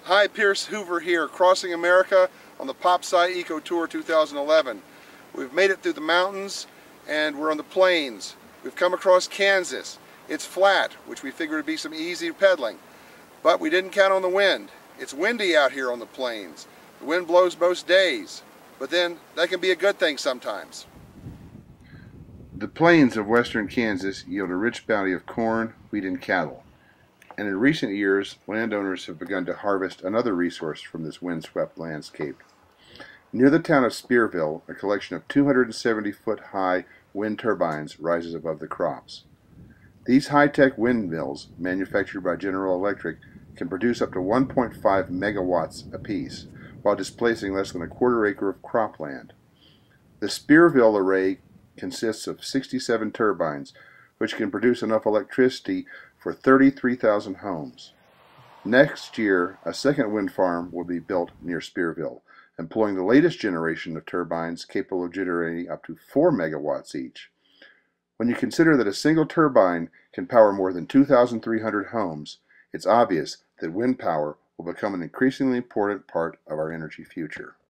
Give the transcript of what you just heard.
Hi, Pierce Hoover here, crossing America on the PopSci Eco Tour 2011. We've made it through the mountains and we're on the plains. We've come across Kansas. It's flat, which we figured would be some easy pedaling, but we didn't count on the wind. It's windy out here on the plains. The wind blows most days, but then that can be a good thing sometimes. The plains of western Kansas yield a rich bounty of corn, wheat, and cattle. And in recent years, landowners have begun to harvest another resource from this windswept landscape. Near the town of Spearville, a collection of 270-foot-high wind turbines rises above the crops. These high-tech windmills, manufactured by General Electric, can produce up to 1.5 megawatts apiece, while displacing less than a quarter acre of cropland. The Spearville array consists of 67 turbines, which can produce enough electricity for 33,000 homes. Next year, a second wind farm will be built near Spearville, employing the latest generation of turbines capable of generating up to 4 megawatts each. When you consider that a single turbine can power more than 2,300 homes, it's obvious that wind power will become an increasingly important part of our energy future.